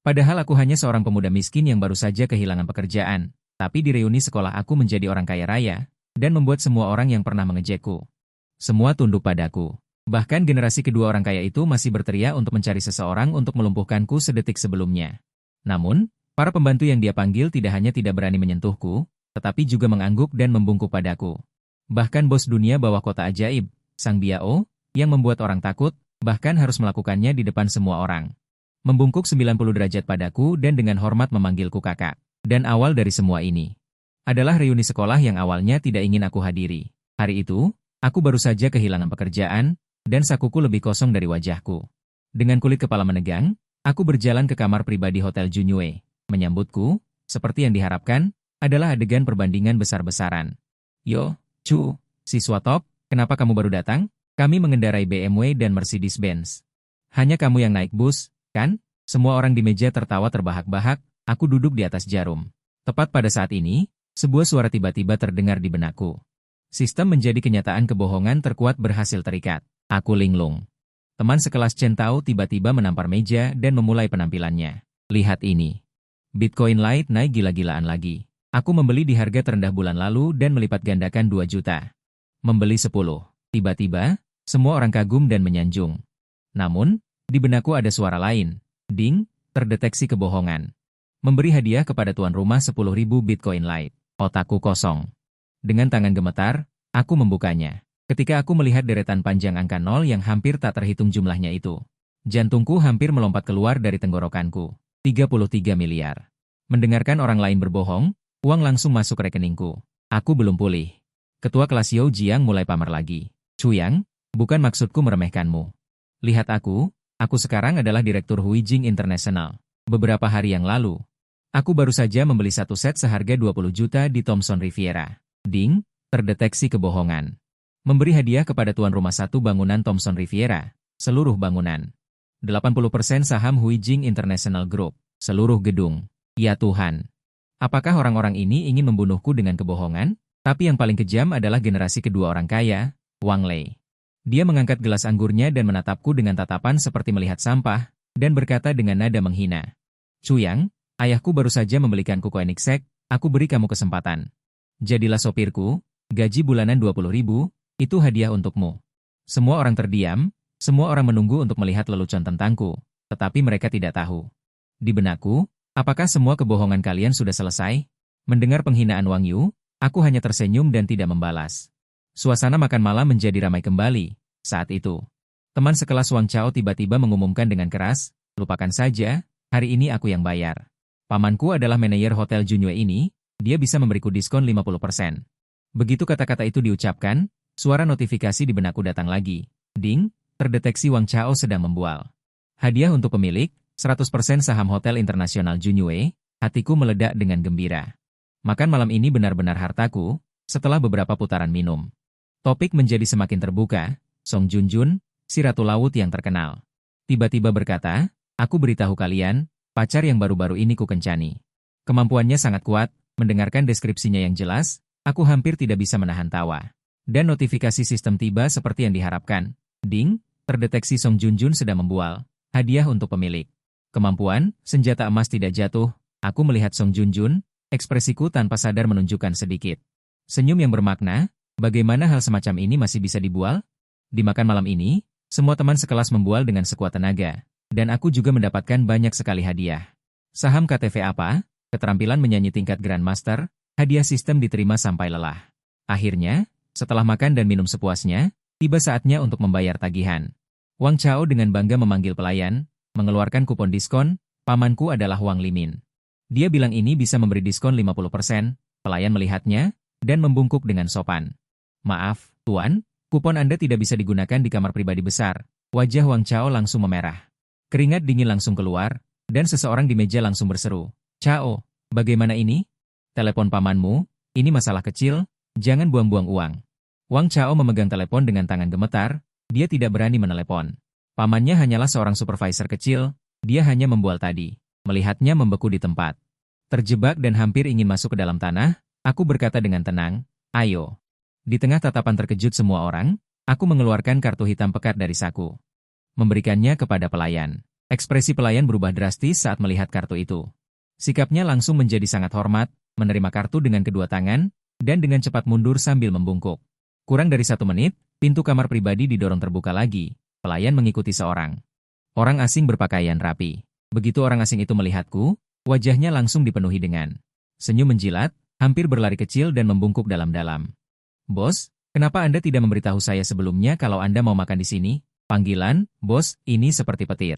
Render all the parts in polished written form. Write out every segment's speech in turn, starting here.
Padahal aku hanya seorang pemuda miskin yang baru saja kehilangan pekerjaan, tapi di reuni sekolah aku menjadi orang kaya raya, dan membuat semua orang yang pernah mengejekku. Semua tunduk padaku. Bahkan generasi kedua orang kaya itu masih berteriak untuk mencari seseorang untuk melumpuhkanku sedetik sebelumnya. Namun, para pembantu yang dia panggil tidak hanya tidak berani menyentuhku, tetapi juga mengangguk dan membungkuk padaku. Bahkan bos dunia bawah kota ajaib, Sang Biao, yang membuat orang takut, bahkan harus melakukannya di depan semua orang. Membungkuk 90 derajat padaku dan dengan hormat memanggilku kakak. Dan awal dari semua ini adalah reuni sekolah yang awalnya tidak ingin aku hadiri. Hari itu, aku baru saja kehilangan pekerjaan, dan sakuku lebih kosong dari wajahku. Dengan kulit kepala menegang, aku berjalan ke kamar pribadi Hotel Junyue. Menyambutku, seperti yang diharapkan, adalah adegan perbandingan besar-besaran. Yo, Chu, siswa top, kenapa kamu baru datang? Kami mengendarai BMW dan Mercedes-Benz. Hanya kamu yang naik bus, kan? Semua orang di meja tertawa terbahak-bahak, aku duduk di atas jarum. Tepat pada saat ini, sebuah suara tiba-tiba terdengar di benakku. Sistem menjadi kenyataan kebohongan terkuat berhasil terikat. Aku linglung. Teman sekelas Chen Tao tiba-tiba menampar meja dan memulai penampilannya. Lihat ini. Bitcoin Lite naik gila-gilaan lagi. Aku membeli di harga terendah bulan lalu dan melipat gandakan 2 juta. Membeli 10. Tiba-tiba, semua orang kagum dan menyanjung. Namun, di benakku ada suara lain. Ding, terdeteksi kebohongan. Memberi hadiah kepada tuan rumah 10.000 Bitcoin Lite. Otakku kosong. Dengan tangan gemetar, aku membukanya. Ketika aku melihat deretan panjang angka 0 yang hampir tak terhitung jumlahnya itu. Jantungku hampir melompat keluar dari tenggorokanku. 33 miliar. Mendengarkan orang lain berbohong, uang langsung masuk rekeningku. Aku belum pulih. Ketua kelas Yao Jiang mulai pamer lagi. Chuyang, bukan maksudku meremehkanmu. Lihat aku sekarang adalah Direktur Huijing International. Beberapa hari yang lalu, aku baru saja membeli satu set seharga 20 juta di Thomson Riviera. Ding, terdeteksi kebohongan. Memberi hadiah kepada tuan rumah satu bangunan Thomson Riviera, seluruh bangunan. 80% saham Huijing International Group, seluruh gedung. Ya Tuhan. Apakah orang-orang ini ingin membunuhku dengan kebohongan? Tapi yang paling kejam adalah generasi kedua orang kaya, Wang Lei. Dia mengangkat gelas anggurnya dan menatapku dengan tatapan seperti melihat sampah, dan berkata dengan nada menghina. Chuyang, ayahku baru saja membelikanku Koenigsegg, aku beri kamu kesempatan. Jadilah sopirku, gaji bulanan 20.000, itu hadiah untukmu. Semua orang terdiam, semua orang menunggu untuk melihat lelucon tentangku, tetapi mereka tidak tahu. Di benakku, apakah semua kebohongan kalian sudah selesai? Mendengar penghinaan Wang Yu, aku hanya tersenyum dan tidak membalas. Suasana makan malam menjadi ramai kembali. Saat itu, teman sekelas Wang Chao tiba-tiba mengumumkan dengan keras, lupakan saja, hari ini aku yang bayar. Pamanku adalah manajer Hotel Junyue ini, dia bisa memberiku diskon 50%. Begitu kata-kata itu diucapkan, suara notifikasi di benakku datang lagi. Ding, terdeteksi Wang Chao sedang membual. Hadiah untuk pemilik, 100% saham Hotel Internasional Junyue, hatiku meledak dengan gembira. Makan malam ini benar-benar hartaku, setelah beberapa putaran minum. Topik menjadi semakin terbuka, Song Junjun, si ratu laut yang terkenal. Tiba-tiba berkata, aku beritahu kalian, pacar yang baru-baru ini ku kencani. Kemampuannya sangat kuat, mendengarkan deskripsinya yang jelas, aku hampir tidak bisa menahan tawa. Dan notifikasi sistem tiba seperti yang diharapkan. Ding, terdeteksi Song Junjun sedang membual. Hadiah untuk pemilik. Kemampuan, senjata emas tidak jatuh. Aku melihat Song Junjun, ekspresiku tanpa sadar menunjukkan sedikit senyum yang bermakna. Bagaimana hal semacam ini masih bisa dibual? Di makan malam ini, semua teman sekelas membual dengan sekuat tenaga. Dan aku juga mendapatkan banyak sekali hadiah. Saham KTV apa? Keterampilan menyanyi tingkat Grandmaster, hadiah sistem diterima sampai lelah. Akhirnya, setelah makan dan minum sepuasnya, tiba saatnya untuk membayar tagihan. Wang Chao dengan bangga memanggil pelayan, mengeluarkan kupon diskon, pamanku adalah Wang Limin. Dia bilang ini bisa memberi diskon 50%, pelayan melihatnya, dan membungkuk dengan sopan. Maaf, Tuan, kupon Anda tidak bisa digunakan di kamar pribadi besar. Wajah Wang Chao langsung memerah. Keringat dingin langsung keluar, dan seseorang di meja langsung berseru. Chao, bagaimana ini? Telepon pamanmu, ini masalah kecil, jangan buang-buang uang. Wang Chao memegang telepon dengan tangan gemetar, dia tidak berani menelepon. Pamannya hanyalah seorang supervisor kecil, dia hanya membual tadi. Melihatnya membeku di tempat. Terjebak dan hampir ingin masuk ke dalam tanah, aku berkata dengan tenang, ayo. Di tengah tatapan terkejut semua orang, aku mengeluarkan kartu hitam pekat dari saku. Memberikannya kepada pelayan. Ekspresi pelayan berubah drastis saat melihat kartu itu. Sikapnya langsung menjadi sangat hormat, menerima kartu dengan kedua tangan, dan dengan cepat mundur sambil membungkuk. Kurang dari 1 menit, pintu kamar pribadi didorong terbuka lagi. Pelayan mengikuti seorang orang asing berpakaian rapi. Begitu orang asing itu melihatku, wajahnya langsung dipenuhi dengan senyum menjilat, hampir berlari kecil dan membungkuk dalam-dalam. "Bos, kenapa Anda tidak memberitahu saya sebelumnya kalau Anda mau makan di sini?" Panggilan, "Bos," ini seperti petir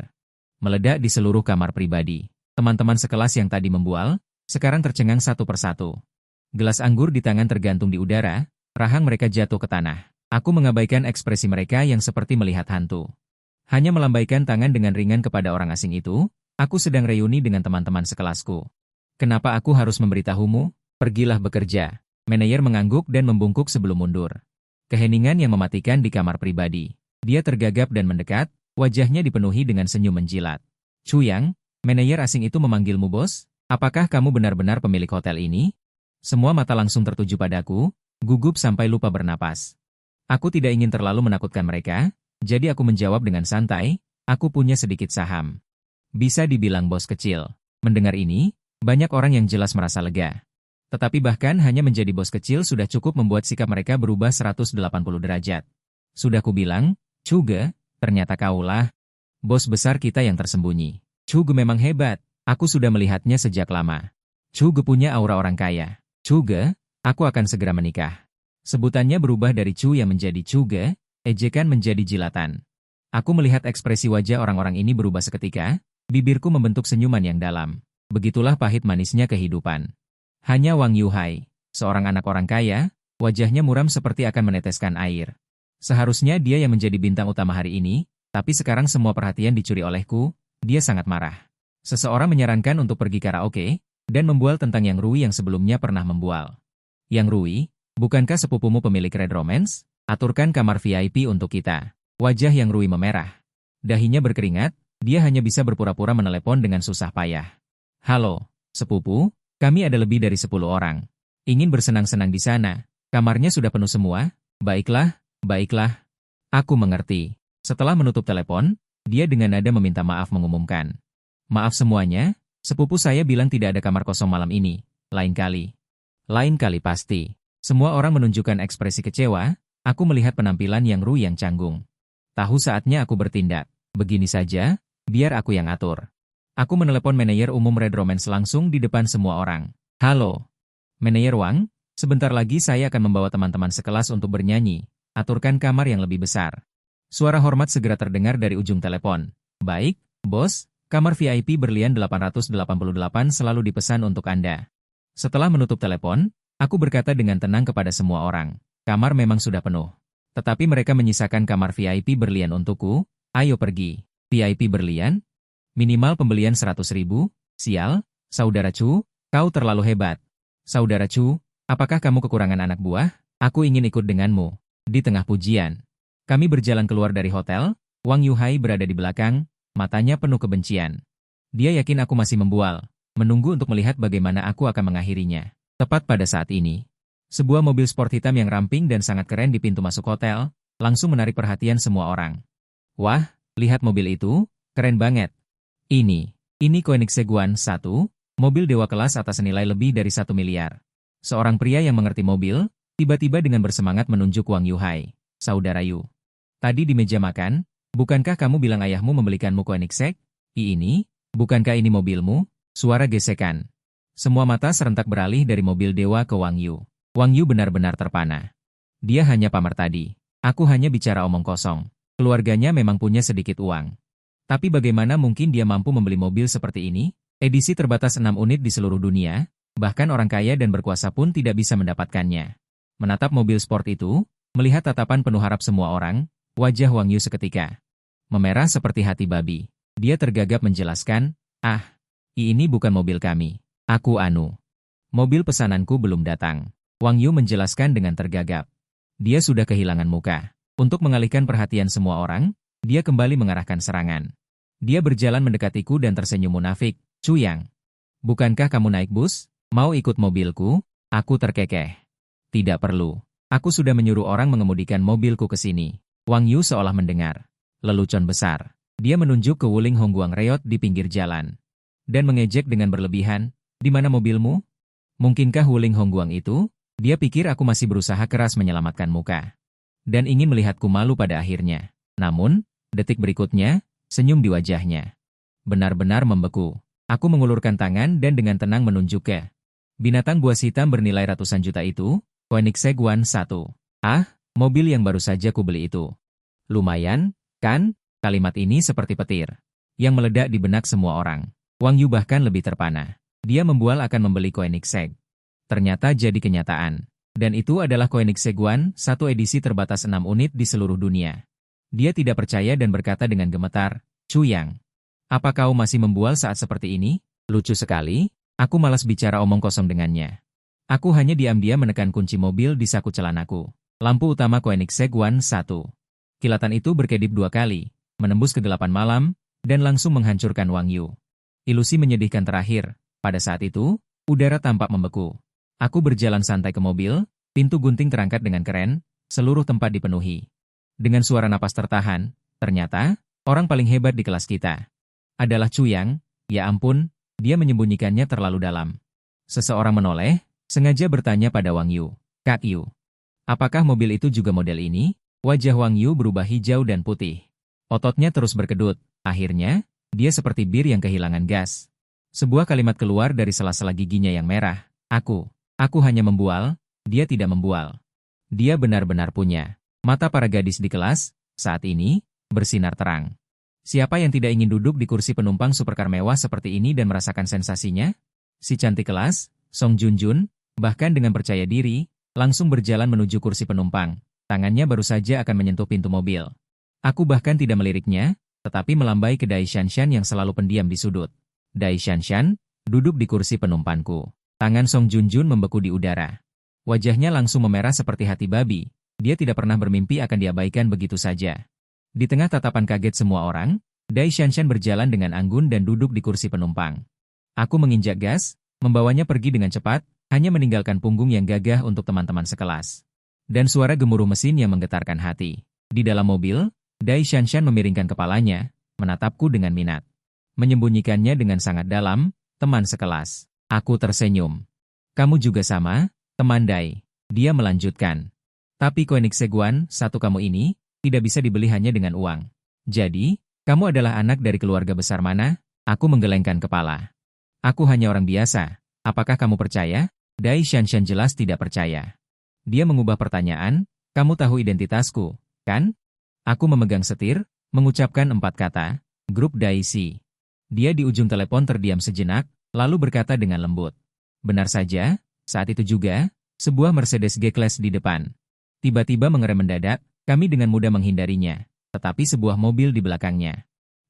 meledak di seluruh kamar pribadi. Teman-teman sekelas yang tadi membual, sekarang tercengang satu persatu. Gelas anggur di tangan tergantung di udara, rahang mereka jatuh ke tanah. Aku mengabaikan ekspresi mereka yang seperti melihat hantu. Hanya melambaikan tangan dengan ringan kepada orang asing itu, aku sedang reuni dengan teman-teman sekelasku. "Kenapa aku harus memberitahumu? Pergilah bekerja." Manajer mengangguk dan membungkuk sebelum mundur. Keheningan yang mematikan di kamar pribadi. Dia tergagap dan mendekat, wajahnya dipenuhi dengan senyum menjilat. "Chu Yang, manajer asing itu memanggilmu bos? Apakah kamu benar-benar pemilik hotel ini?" Semua mata langsung tertuju padaku, gugup sampai lupa bernapas. Aku tidak ingin terlalu menakutkan mereka, jadi aku menjawab dengan santai, "Aku punya sedikit saham." Bisa dibilang bos kecil. Mendengar ini, banyak orang yang jelas merasa lega. Tetapi bahkan hanya menjadi bos kecil sudah cukup membuat sikap mereka berubah 180 derajat. Sudah kubilang, "Chuge, ternyata kaulah bos besar kita yang tersembunyi." "Chuge memang hebat, aku sudah melihatnya sejak lama." "Chuge punya aura orang kaya." "Chuge, aku akan segera menikah." Sebutannya berubah dari Chu yang menjadi Chuge, ejekan menjadi jilatan. Aku melihat ekspresi wajah orang-orang ini berubah seketika, bibirku membentuk senyuman yang dalam. Begitulah pahit manisnya kehidupan. Hanya Wang Yuhai, seorang anak orang kaya, wajahnya muram seperti akan meneteskan air. Seharusnya dia yang menjadi bintang utama hari ini, tapi sekarang semua perhatian dicuri olehku, dia sangat marah. Seseorang menyarankan untuk pergi karaoke, dan membual tentang Yang Rui yang sebelumnya pernah membual. "Yang Rui, bukankah sepupumu pemilik Red Romance? Aturkan kamar VIP untuk kita." Wajah Yang Rui memerah. Dahinya berkeringat, dia hanya bisa berpura-pura menelepon dengan susah payah. "Halo, sepupu, kami ada lebih dari 10 orang. Ingin bersenang-senang di sana. Kamarnya sudah penuh semua." "Baiklah, baiklah. Aku mengerti." Setelah menutup telepon, dia dengan nada meminta maaf mengumumkan. "Maaf semuanya, sepupu saya bilang tidak ada kamar kosong malam ini. Lain kali." Lain kali pasti. Semua orang menunjukkan ekspresi kecewa, aku melihat penampilan Yang Rui yang canggung. Tahu saatnya aku bertindak. Begini saja, biar aku yang atur. Aku menelepon manajer umum Red Romance langsung di depan semua orang. "Halo, Manajer Wang, sebentar lagi saya akan membawa teman-teman sekelas untuk bernyanyi. Aturkan kamar yang lebih besar." Suara hormat segera terdengar dari ujung telepon. "Baik, bos, kamar VIP berlian 888 selalu dipesan untuk Anda." Setelah menutup telepon, aku berkata dengan tenang kepada semua orang, "Kamar memang sudah penuh. Tetapi mereka menyisakan kamar VIP berlian untukku, ayo pergi." "VIP berlian? Minimal pembelian 100.000, sial, Saudara Chu, kau terlalu hebat." "Saudara Chu, apakah kamu kekurangan anak buah? Aku ingin ikut denganmu." Di tengah pujian, kami berjalan keluar dari hotel, Wang Yuhai berada di belakang, matanya penuh kebencian. Dia yakin aku masih membual, menunggu untuk melihat bagaimana aku akan mengakhirinya. Tepat pada saat ini, sebuah mobil sport hitam yang ramping dan sangat keren di pintu masuk hotel, langsung menarik perhatian semua orang. "Wah, lihat mobil itu, keren banget. Ini Koenigsegg 1, mobil dewa kelas atas senilai lebih dari 1 miliar. Seorang pria yang mengerti mobil, tiba-tiba dengan bersemangat menunjuk Wang Yuhai. "Saudara Yu, tadi di meja makan, bukankah kamu bilang ayahmu membelikanmu Koenigsegg? Bukankah ini mobilmu?" Suara gesekan. Semua mata serentak beralih dari mobil dewa ke Wang Yu. Wang Yu benar-benar terpana. Dia hanya pamer tadi. Aku hanya bicara omong kosong. Keluarganya memang punya sedikit uang. Tapi bagaimana mungkin dia mampu membeli mobil seperti ini? Edisi terbatas 6 unit di seluruh dunia, bahkan orang kaya dan berkuasa pun tidak bisa mendapatkannya. Menatap mobil sport itu, melihat tatapan penuh harap semua orang, wajah Wang Yu seketika memerah seperti hati babi. Dia tergagap menjelaskan, ini bukan mobil kami. Mobil pesananku belum datang." Wang Yu menjelaskan dengan tergagap. Dia sudah kehilangan muka. Untuk mengalihkan perhatian semua orang, dia kembali mengarahkan serangan. Dia berjalan mendekatiku dan tersenyum munafik. "Chu Yang, bukankah kamu naik bus? Mau ikut mobilku?" Aku terkekeh. "Tidak perlu. Aku sudah menyuruh orang mengemudikan mobilku ke sini." Wang Yu seolah mendengar lelucon besar. Dia menunjuk ke Wuling Hongguang Reot di pinggir jalan. Dan mengejek dengan berlebihan, "Di mana mobilmu? Mungkinkah Wuling Hongguang itu?" Dia pikir aku masih berusaha keras menyelamatkan muka. Dan ingin melihatku malu pada akhirnya. Namun, detik berikutnya, senyum di wajahnya. Benar-benar membeku. Aku mengulurkan tangan dan dengan tenang menunjuk ke binatang buas hitam bernilai ratusan juta itu, Koenigsegg One 1. "Ah, mobil yang baru saja kubeli itu. Lumayan, kan?" Kalimat ini seperti petir yang meledak di benak semua orang. Wang Yu bahkan lebih terpana. Dia membual akan membeli Koenigsegg. Ternyata jadi kenyataan. Dan itu adalah Koenigsegg One, satu edisi terbatas 6 unit di seluruh dunia. Dia tidak percaya dan berkata dengan gemetar, "Chu Yang, apa kau masih membual saat seperti ini?" Lucu sekali, aku malas bicara omong kosong dengannya. Aku hanya diam-diam menekan kunci mobil di saku celanaku. Lampu utama Koenigsegg One 1. Kilatan itu berkedip 2 kali, menembus kegelapan malam, dan langsung menghancurkan Wang Yu. Ilusi menyedihkan terakhir. Pada saat itu, udara tampak membeku. Aku berjalan santai ke mobil, pintu gunting terangkat dengan keren, seluruh tempat dipenuhi. Dengan suara napas tertahan, ternyata, orang paling hebat di kelas kita adalah Chu Yang. Ya ampun, dia menyembunyikannya terlalu dalam. Seseorang menoleh, sengaja bertanya pada Wang Yu, "Kak Yu, apakah mobil itu juga model ini?" Wajah Wang Yu berubah hijau dan putih. Ototnya terus berkedut. Akhirnya, dia seperti bir yang kehilangan gas. Sebuah kalimat keluar dari sela-sela giginya yang merah. Aku hanya membual, dia tidak membual. Dia benar-benar punya. Mata para gadis di kelas, saat ini, bersinar terang. Siapa yang tidak ingin duduk di kursi penumpang supercar mewah seperti ini dan merasakan sensasinya? Si cantik kelas, Song Junjun, bahkan dengan percaya diri, langsung berjalan menuju kursi penumpang. Tangannya baru saja akan menyentuh pintu mobil. Aku bahkan tidak meliriknya, tetapi melambai ke Dai Shanshan yang selalu pendiam di sudut. "Dai Shanshan, duduk di kursi penumpangku." Tangan Song Junjun membeku di udara. Wajahnya langsung memerah seperti hati babi. Dia tidak pernah bermimpi akan diabaikan begitu saja. Di tengah tatapan kaget semua orang, Dai Shanshan berjalan dengan anggun dan duduk di kursi penumpang. Aku menginjak gas, membawanya pergi dengan cepat, hanya meninggalkan punggung yang gagah untuk teman-teman sekelas. Dan suara gemuruh mesin yang menggetarkan hati. Di dalam mobil, Dai Shanshan memiringkan kepalanya, menatapku dengan minat. Menyembunyikannya dengan sangat dalam, "Teman sekelas." Aku tersenyum. "Kamu juga sama, teman Dai." Dia melanjutkan. "Tapi Koenigsegg One 1 kamu ini, tidak bisa dibeli hanya dengan uang. Jadi, kamu adalah anak dari keluarga besar mana?" Aku menggelengkan kepala. "Aku hanya orang biasa. Apakah kamu percaya?" Dai Shanshan jelas tidak percaya. Dia mengubah pertanyaan, "Kamu tahu identitasku, kan?" Aku memegang setir, mengucapkan 4 kata, "Grup Daisy." Dia di ujung telepon terdiam sejenak, lalu berkata dengan lembut. Benar saja, saat itu juga, sebuah Mercedes G-Class di depan. Tiba-tiba mengerem mendadak, kami dengan mudah menghindarinya, tetapi sebuah mobil di belakangnya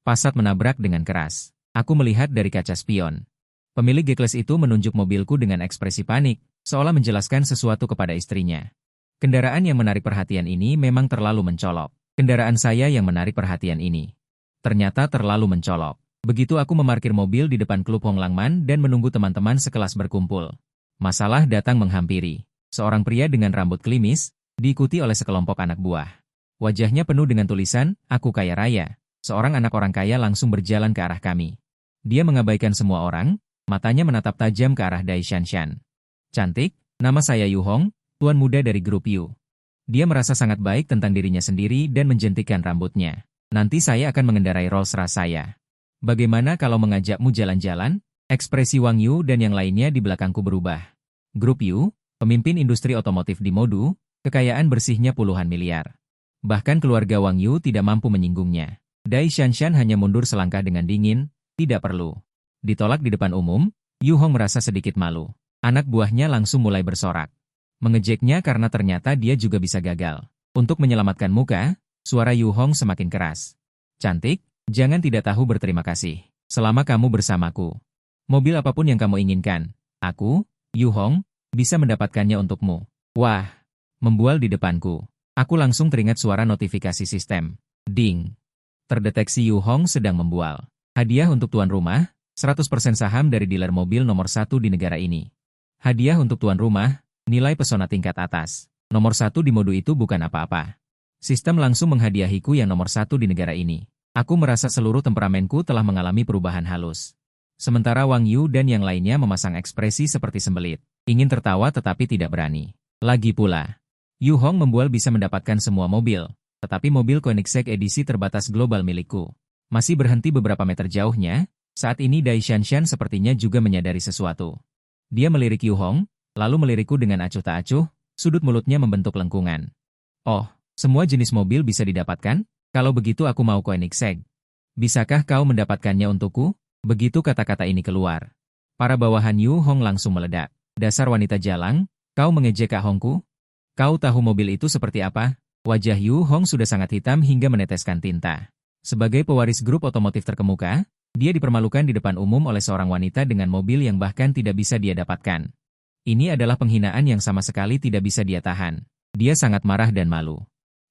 Passat menabrak dengan keras. Aku melihat dari kaca spion. Pemilik G-Class itu menunjuk mobilku dengan ekspresi panik, seolah menjelaskan sesuatu kepada istrinya. Kendaraan yang menarik perhatian ini memang terlalu mencolok. Kendaraan saya yang menarik perhatian ini ternyata terlalu mencolok. Begitu aku memarkir mobil di depan klub Hong Langman dan menunggu teman-teman sekelas berkumpul. Masalah datang menghampiri. Seorang pria dengan rambut klimis, diikuti oleh sekelompok anak buah. Wajahnya penuh dengan tulisan, "Aku kaya raya." Seorang anak orang kaya langsung berjalan ke arah kami. Dia mengabaikan semua orang, matanya menatap tajam ke arah Dai Shanshan. "Cantik, nama saya Yu Hong, tuan muda dari grup Yu." Dia merasa sangat baik tentang dirinya sendiri dan menjentikkan rambutnya. "Nanti saya akan mengendarai Rolls-Royce saya. Bagaimana kalau mengajakmu jalan-jalan?" Ekspresi Wang Yu dan yang lainnya di belakangku berubah. Grup Yu, pemimpin industri otomotif di Modu, kekayaan bersihnya puluhan miliar. Bahkan keluarga Wang Yu tidak mampu menyinggungnya. Dai Shanshan hanya mundur selangkah dengan dingin, "Tidak perlu." Ditolak di depan umum, Yu Hong merasa sedikit malu. Anak buahnya langsung mulai bersorak. Mengejeknya karena ternyata dia juga bisa gagal. Untuk menyelamatkan muka, suara Yu Hong semakin keras. "Cantik, jangan tidak tahu berterima kasih. Selama kamu bersamaku. Mobil apapun yang kamu inginkan, aku, Yu Hong, bisa mendapatkannya untukmu." Wah, membual di depanku. Aku langsung teringat suara notifikasi sistem. Ding. Terdeteksi Yu Hong sedang membual. Hadiah untuk tuan rumah, 100% saham dari dealer mobil nomor 1 di negara ini. Hadiah untuk tuan rumah, nilai pesona tingkat atas. Nomor 1 di Modu itu bukan apa-apa. Sistem langsung menghadiahiku yang nomor 1 di negara ini. Aku merasa seluruh temperamenku telah mengalami perubahan halus. Sementara Wang Yu dan yang lainnya memasang ekspresi seperti sembelit. Ingin tertawa tetapi tidak berani. Lagi pula, Yu Hong membual bisa mendapatkan semua mobil, tetapi mobil Koenigsegg edisi terbatas global milikku masih berhenti beberapa meter jauhnya. Saat ini Dai Shanshan sepertinya juga menyadari sesuatu. Dia melirik Yu Hong, lalu melirikku dengan acuh tak acuh, sudut mulutnya membentuk lengkungan. Oh, semua jenis mobil bisa didapatkan? Kalau begitu aku mau Koenigsegg. Bisakah kau mendapatkannya untukku? Begitu kata-kata ini keluar, para bawahan Yu Hong langsung meledak. Dasar wanita jalang, kau mengejek Kak Hongku? Kau tahu mobil itu seperti apa? Wajah Yu Hong sudah sangat hitam hingga meneteskan tinta. Sebagai pewaris grup otomotif terkemuka, dia dipermalukan di depan umum oleh seorang wanita dengan mobil yang bahkan tidak bisa dia dapatkan. Ini adalah penghinaan yang sama sekali tidak bisa dia tahan. Dia sangat marah dan malu.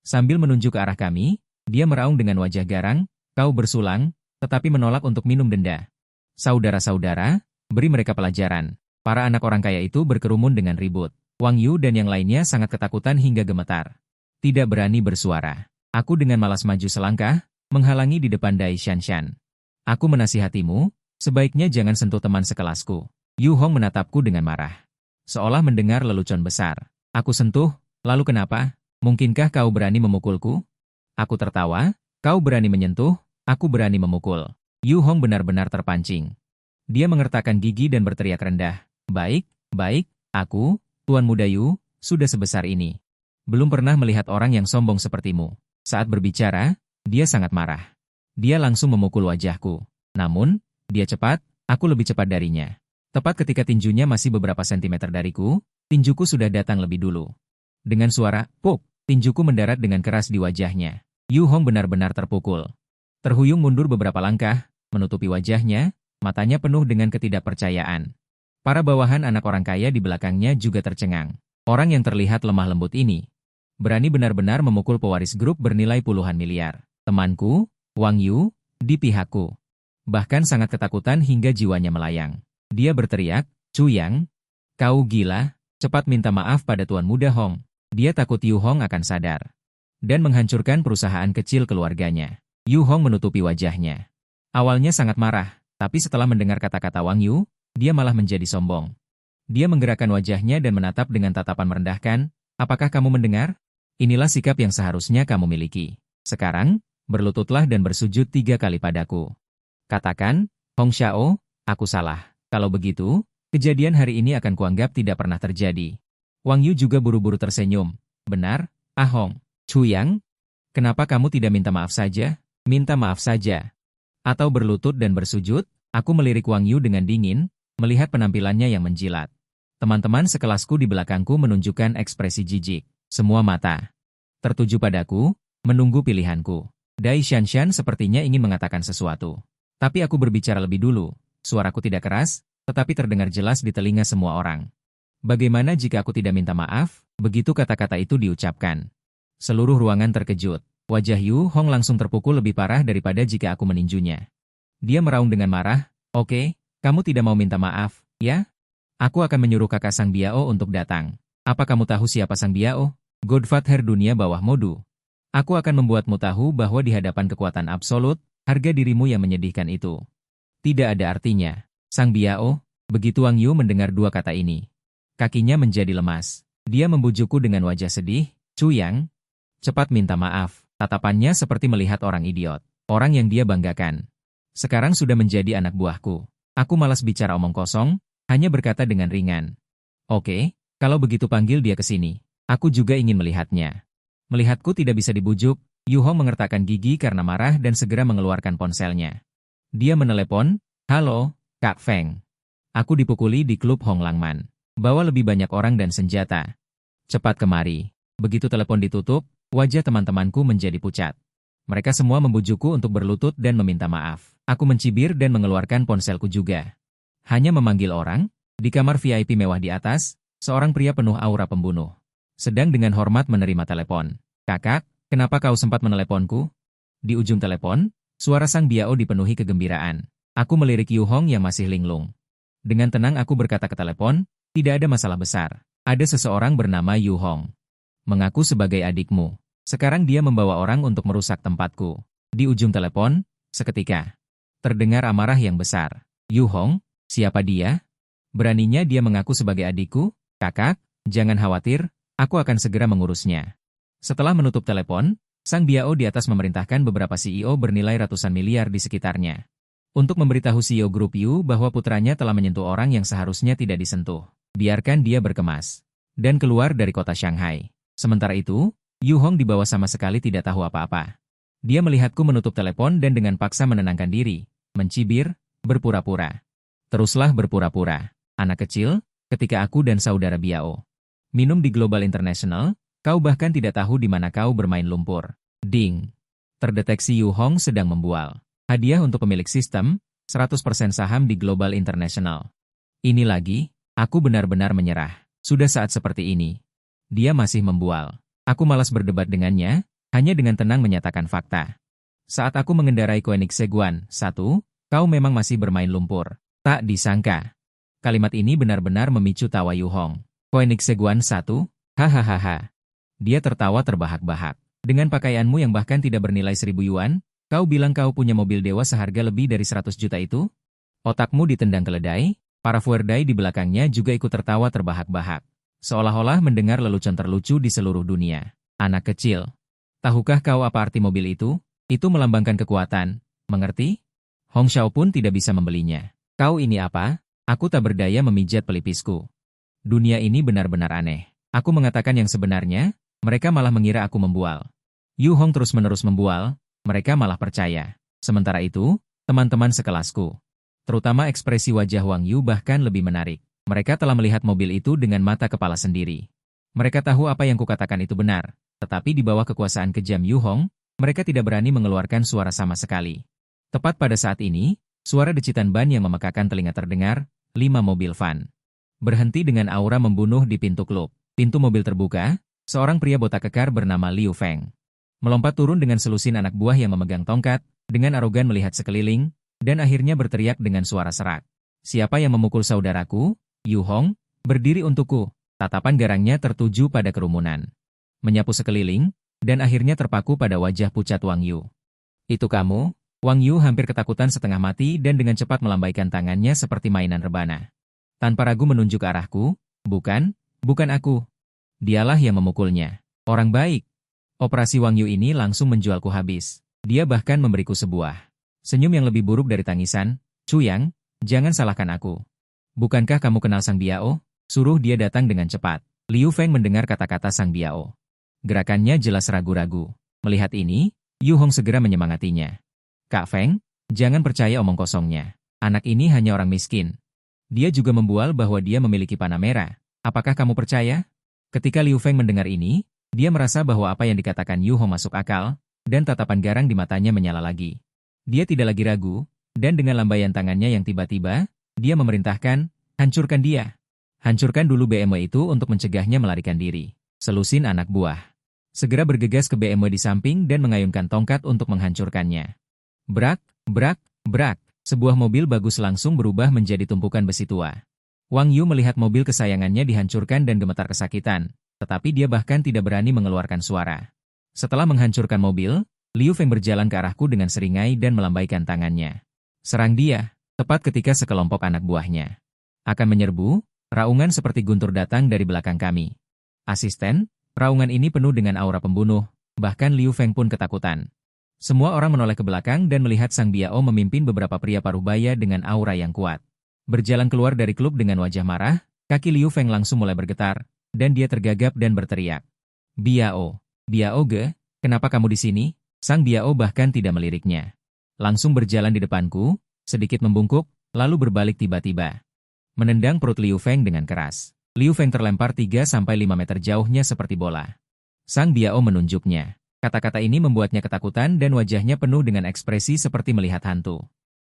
Sambil menunjuk ke arah kami, dia meraung dengan wajah garang, kau bersulang, tetapi menolak untuk minum denda. Saudara-saudara, beri mereka pelajaran. Para anak orang kaya itu berkerumun dengan ribut. Wang Yu dan yang lainnya sangat ketakutan hingga gemetar. Tidak berani bersuara. Aku dengan malas maju selangkah, menghalangi di depan Dai Shanshan. Aku menasihatimu, sebaiknya jangan sentuh teman sekelasku. Yu Hong menatapku dengan marah. Seolah mendengar lelucon besar. Aku sentuh, lalu kenapa? Mungkinkah kau berani memukulku? Aku tertawa, kau berani menyentuh, aku berani memukul. Yu Hong benar-benar terpancing. Dia mengertakkan gigi dan berteriak rendah. Baik, baik, aku, Tuan Muda Yu, sudah sebesar ini. Belum pernah melihat orang yang sombong sepertimu. Saat berbicara, dia sangat marah. Dia langsung memukul wajahku. Namun, dia cepat, aku lebih cepat darinya. Tepat ketika tinjunya masih beberapa sentimeter dariku, tinjuku sudah datang lebih dulu. Dengan suara, puk, tinjuku mendarat dengan keras di wajahnya. Yu Hong benar-benar terpukul. Terhuyung mundur beberapa langkah, menutupi wajahnya, matanya penuh dengan ketidakpercayaan. Para bawahan anak orang kaya di belakangnya juga tercengang. Orang yang terlihat lemah lembut ini berani benar-benar memukul pewaris grup bernilai puluhan miliar. Temanku, Wang Yu, di pihakku. Bahkan sangat ketakutan hingga jiwanya melayang. Dia berteriak, Cuyang, kau gila, cepat minta maaf pada Tuan Muda Hong. Dia takut Yu Hong akan sadar dan menghancurkan perusahaan kecil keluarganya. Yu Hong menutupi wajahnya. Awalnya sangat marah, tapi setelah mendengar kata-kata Wang Yu, dia malah menjadi sombong. Dia menggerakkan wajahnya dan menatap dengan tatapan merendahkan, apakah kamu mendengar? Inilah sikap yang seharusnya kamu miliki. Sekarang, berlututlah dan bersujud 3 kali padaku. Katakan, Hong Xiao, aku salah. Kalau begitu, kejadian hari ini akan kuanggap tidak pernah terjadi. Wang Yu juga buru-buru tersenyum. Benar, Hong. Cuyang, kenapa kamu tidak minta maaf saja? Minta maaf saja. Atau berlutut dan bersujud? Aku melirik Wang Yu dengan dingin, melihat penampilannya yang menjilat. Teman-teman sekelasku di belakangku menunjukkan ekspresi jijik. Semua mata tertuju padaku, menunggu pilihanku. Dai Shanshan sepertinya ingin mengatakan sesuatu. Tapi aku berbicara lebih dulu. Suaraku tidak keras, tetapi terdengar jelas di telinga semua orang. Bagaimana jika aku tidak minta maaf? Begitu kata-kata itu diucapkan, seluruh ruangan terkejut. Wajah Yu Hong langsung terpukul lebih parah daripada jika aku meninjunya. Dia meraung dengan marah, oke, kamu tidak mau minta maaf, ya? Aku akan menyuruh kakak Sang Biao untuk datang. Apa kamu tahu siapa Sang Biao? Godfather dunia bawah modu. Aku akan membuatmu tahu bahwa di hadapan kekuatan absolut, harga dirimu yang menyedihkan itu tidak ada artinya. Sang Biao, begitu Wang Yu mendengar 2 kata ini, kakinya menjadi lemas. Dia membujukku dengan wajah sedih, Cuyang, cepat minta maaf. Tatapannya seperti melihat orang idiot. Orang yang dia banggakan. Sekarang sudah menjadi anak buahku. Aku malas bicara omong kosong, hanya berkata dengan ringan. Oke, kalau begitu panggil dia ke sini. Aku juga ingin melihatnya. Melihatku tidak bisa dibujuk, Yu Hong mengertakkan gigi karena marah dan segera mengeluarkan ponselnya. Dia menelepon, halo, Kak Feng. Aku dipukuli di klub Hong Langman. Bawa lebih banyak orang dan senjata. Cepat kemari. Begitu telepon ditutup, wajah teman-temanku menjadi pucat. Mereka semua membujukku untuk berlutut dan meminta maaf. Aku mencibir dan mengeluarkan ponselku juga. Hanya memanggil orang, di kamar VIP mewah di atas, seorang pria penuh aura pembunuh sedang dengan hormat menerima telepon. Kakak, kenapa kau sempat meneleponku? Di ujung telepon, suara Sang Biao dipenuhi kegembiraan. Aku melirik Yu Hong yang masih linglung. Dengan tenang aku berkata ke telepon, tidak ada masalah besar. Ada seseorang bernama Yu Hong. Mengaku sebagai adikmu. Sekarang dia membawa orang untuk merusak tempatku. Di ujung telepon, seketika terdengar amarah yang besar. Yu Hong, siapa dia? Beraninya dia mengaku sebagai adikku? Kakak, jangan khawatir, aku akan segera mengurusnya. Setelah menutup telepon, Sang Biao di atas memerintahkan beberapa CEO bernilai ratusan miliar di sekitarnya untuk memberitahu CEO Grup Yu bahwa putranya telah menyentuh orang yang seharusnya tidak disentuh. Biarkan dia berkemas dan keluar dari kota Shanghai. Sementara itu, Yu Hong di bawah sama sekali tidak tahu apa-apa. Dia melihatku menutup telepon dan dengan paksa menenangkan diri, mencibir, berpura-pura. Teruslah berpura-pura. Anak kecil, ketika aku dan saudara Biao minum di Global International, kau bahkan tidak tahu di mana kau bermain lumpur. Ding. Terdeteksi Yu Hong sedang membual. Hadiah untuk pemilik sistem, 100% saham di Global International. Ini lagi, aku benar-benar menyerah. Sudah saat seperti ini. Dia masih membual. Aku malas berdebat dengannya, hanya dengan tenang menyatakan fakta. Saat aku mengendarai Koenigsegg 1, kau memang masih bermain lumpur. Tak disangka. Kalimat ini benar-benar memicu tawa Yu Hong. Koenigsegg 1, hahaha. Dia tertawa terbahak-bahak. Dengan pakaianmu yang bahkan tidak bernilai 1.000 yuan, kau bilang kau punya mobil dewa seharga lebih dari 100 juta itu? Otakmu ditendang keledai, para fuerdai di belakangnya juga ikut tertawa terbahak-bahak. Seolah-olah mendengar lelucon terlucu di seluruh dunia. Anak kecil. Tahukah kau apa arti mobil itu? Itu melambangkan kekuatan. Mengerti? Hong Xiao pun tidak bisa membelinya. Kau ini apa? Aku tak berdaya memijat pelipisku. Dunia ini benar-benar aneh. Aku mengatakan yang sebenarnya, mereka malah mengira aku membual. Yu Hong terus-menerus membual, mereka malah percaya. Sementara itu, teman-teman sekelasku, terutama ekspresi wajah Wang Yu bahkan lebih menarik. Mereka telah melihat mobil itu dengan mata kepala sendiri. Mereka tahu apa yang kukatakan itu benar, tetapi di bawah kekuasaan kejam Yu Hong, mereka tidak berani mengeluarkan suara sama sekali. Tepat pada saat ini, suara decitan ban yang memekakan telinga terdengar, 5 mobil van berhenti dengan aura membunuh di pintu klub. Pintu mobil terbuka, seorang pria botak kekar bernama Liu Feng melompat turun dengan selusin anak buah yang memegang tongkat, dengan arogan melihat sekeliling, dan akhirnya berteriak dengan suara serak. Siapa yang memukul saudaraku? Yu Hong, berdiri untukku. Tatapan garangnya tertuju pada kerumunan. Menyapu sekeliling, dan akhirnya terpaku pada wajah pucat Wang Yu. Itu kamu? Wang Yu hampir ketakutan setengah mati dan dengan cepat melambaikan tangannya seperti mainan rebana. Tanpa ragu menunjuk ke arahku, bukan aku. Dialah yang memukulnya. Orang baik. Operasi Wang Yu ini langsung menjualku habis. Dia bahkan memberiku sebuah senyum yang lebih buruk dari tangisan. Cuyang, jangan salahkan aku. Bukankah kamu kenal Sang Biao? Suruh dia datang dengan cepat. Liu Feng mendengar kata-kata Sang Biao. Gerakannya jelas ragu-ragu. Melihat ini, Yu Hong segera menyemangatinya. Kak Feng, jangan percaya omong kosongnya. Anak ini hanya orang miskin. Dia juga membual bahwa dia memiliki panah merah. Apakah kamu percaya? Ketika Liu Feng mendengar ini, dia merasa bahwa apa yang dikatakan Yu Hong masuk akal, dan tatapan garang di matanya menyala lagi. Dia tidak lagi ragu, dan dengan lambaian tangannya yang tiba-tiba, dia memerintahkan, hancurkan dia. Hancurkan dulu BMW itu untuk mencegahnya melarikan diri. Selusin anak buah segera bergegas ke BMW di samping dan mengayunkan tongkat untuk menghancurkannya. Brak, brak, brak. Sebuah mobil bagus langsung berubah menjadi tumpukan besi tua. Wang Yu melihat mobil kesayangannya dihancurkan dan gemetar kesakitan, tetapi dia bahkan tidak berani mengeluarkan suara. Setelah menghancurkan mobil, Liu Feng berjalan ke arahku dengan seringai dan melambaikan tangannya. Serang dia, tepat ketika sekelompok anak buahnya akan menyerbu, raungan seperti guntur datang dari belakang kami. Asisten, raungan ini penuh dengan aura pembunuh, bahkan Liu Feng pun ketakutan. Semua orang menoleh ke belakang dan melihat Sang Biao memimpin beberapa pria parubaya dengan aura yang kuat. Berjalan keluar dari klub dengan wajah marah, kaki Liu Feng langsung mulai bergetar, dan dia tergagap dan berteriak. Biao, Biao Ge, kenapa kamu di sini? Sang Biao bahkan tidak meliriknya. Langsung berjalan di depanku, sedikit membungkuk, lalu berbalik tiba-tiba. Menendang perut Liu Feng dengan keras. Liu Feng terlempar 3-5 meter jauhnya seperti bola. Sang Biao menunjuknya. Kata-kata ini membuatnya ketakutan dan wajahnya penuh dengan ekspresi seperti melihat hantu.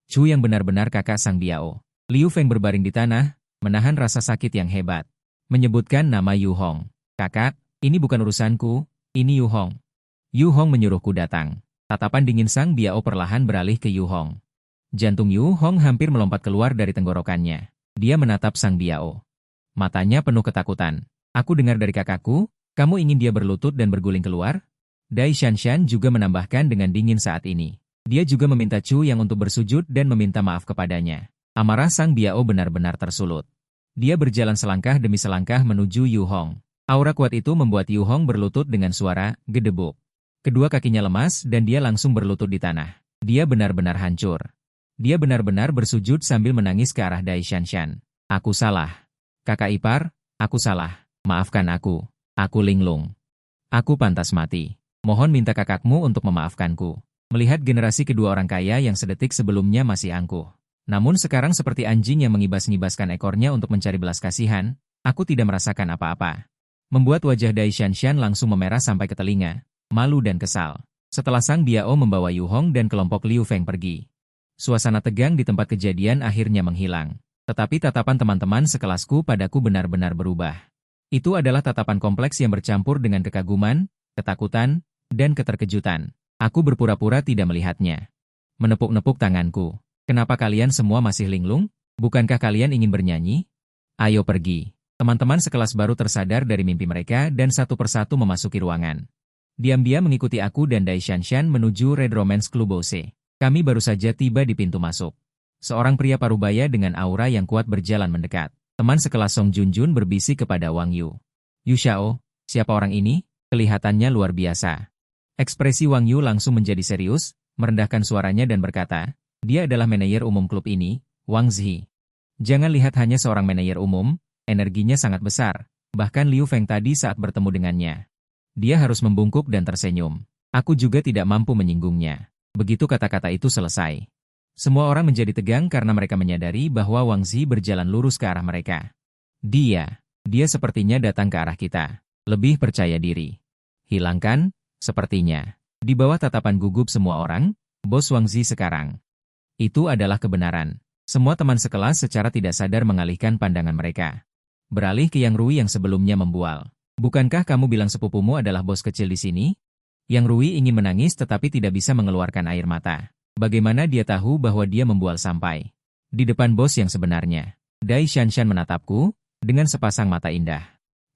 Cu yang benar-benar kakak Sang Biao. Liu Feng berbaring di tanah, menahan rasa sakit yang hebat. Menyebutkan nama Yu Hong. Kakak, ini bukan urusanku, ini Yu Hong. Yu Hong menyuruhku datang. Tatapan dingin Sang Biao perlahan beralih ke Yu Hong. Jantung Yu Hong hampir melompat keluar dari tenggorokannya. Dia menatap Sang Biao. Matanya penuh ketakutan. Aku dengar dari kakakku, kamu ingin dia berlutut dan berguling keluar? Dai Shanshan juga menambahkan dengan dingin saat ini. Dia juga meminta Chu Yang untuk bersujud dan meminta maaf kepadanya. Amarah Sang Biao benar-benar tersulut. Dia berjalan selangkah demi selangkah menuju Yu Hong. Aura kuat itu membuat Yu Hong berlutut dengan suara gedebuk. Kedua kakinya lemas dan dia langsung berlutut di tanah. Dia benar-benar hancur. Dia benar-benar bersujud sambil menangis ke arah Dai Shanshan. Aku salah. Kakak ipar, aku salah. Maafkan aku. Aku linglung. Aku pantas mati. Mohon minta kakakmu untuk memaafkanku. Melihat generasi kedua orang kaya yang sedetik sebelumnya masih angkuh. Namun sekarang seperti anjing yang mengibas-ngibaskan ekornya untuk mencari belas kasihan, aku tidak merasakan apa-apa. Membuat wajah Dai Shanshan langsung memerah sampai ke telinga, malu dan kesal. Setelah Sang Biao membawa Yu Hong dan kelompok Liu Feng pergi. Suasana tegang di tempat kejadian akhirnya menghilang. Tetapi tatapan teman-teman sekelasku padaku benar-benar berubah. Itu adalah tatapan kompleks yang bercampur dengan kekaguman, ketakutan, dan keterkejutan. Aku berpura-pura tidak melihatnya. Menepuk-nepuk tanganku. Kenapa kalian semua masih linglung? Bukankah kalian ingin bernyanyi? Ayo pergi. Teman-teman sekelas baru tersadar dari mimpi mereka dan satu persatu memasuki ruangan. Diam-diam mengikuti aku dan Dai Shanshan menuju Red Romance Club Bose. Kami baru saja tiba di pintu masuk. Seorang pria parubaya dengan aura yang kuat berjalan mendekat. Teman sekelas Song Junjun berbisik kepada Wang Yu. Yu Xiao, siapa orang ini? Kelihatannya luar biasa. Ekspresi Wang Yu langsung menjadi serius, merendahkan suaranya dan berkata, dia adalah manajer umum klub ini, Wang Zi. Jangan lihat hanya seorang manajer umum, energinya sangat besar, bahkan Liu Feng tadi saat bertemu dengannya. Dia harus membungkuk dan tersenyum. Aku juga tidak mampu menyinggungnya. Begitu kata-kata itu selesai. Semua orang menjadi tegang karena mereka menyadari bahwa Wang Zi berjalan lurus ke arah mereka. Dia sepertinya datang ke arah kita. Lebih percaya diri. Hilangkan, sepertinya. Di bawah tatapan gugup semua orang, bos Wang Zi sekarang. Itu adalah kebenaran. Semua teman sekelas secara tidak sadar mengalihkan pandangan mereka. Beralih ke Yang Rui yang sebelumnya membual. Bukankah kamu bilang sepupumu adalah bos kecil di sini? Yang Rui ingin menangis tetapi tidak bisa mengeluarkan air mata. Bagaimana dia tahu bahwa dia membual sampai di depan bos yang sebenarnya? Dai Shanshan menatapku dengan sepasang mata indah.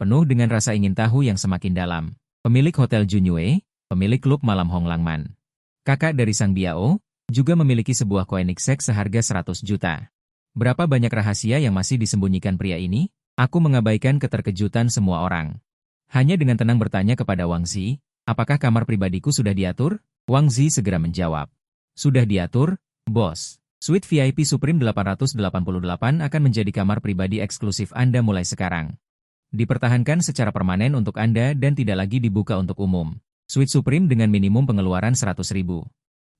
Penuh dengan rasa ingin tahu yang semakin dalam. Pemilik Hotel Junyue, pemilik klub malam Hong Langman. Kakak dari Sang Biao, juga memiliki sebuah Koenigsegg seharga 100 juta. Berapa banyak rahasia yang masih disembunyikan pria ini? Aku mengabaikan keterkejutan semua orang. Hanya dengan tenang bertanya kepada Wang Zi, apakah kamar pribadiku sudah diatur? Wang Zi segera menjawab. Sudah diatur, bos. Suite VIP Supreme 888 akan menjadi kamar pribadi eksklusif Anda mulai sekarang. Dipertahankan secara permanen untuk Anda dan tidak lagi dibuka untuk umum. Suite Supreme dengan minimum pengeluaran 100.000.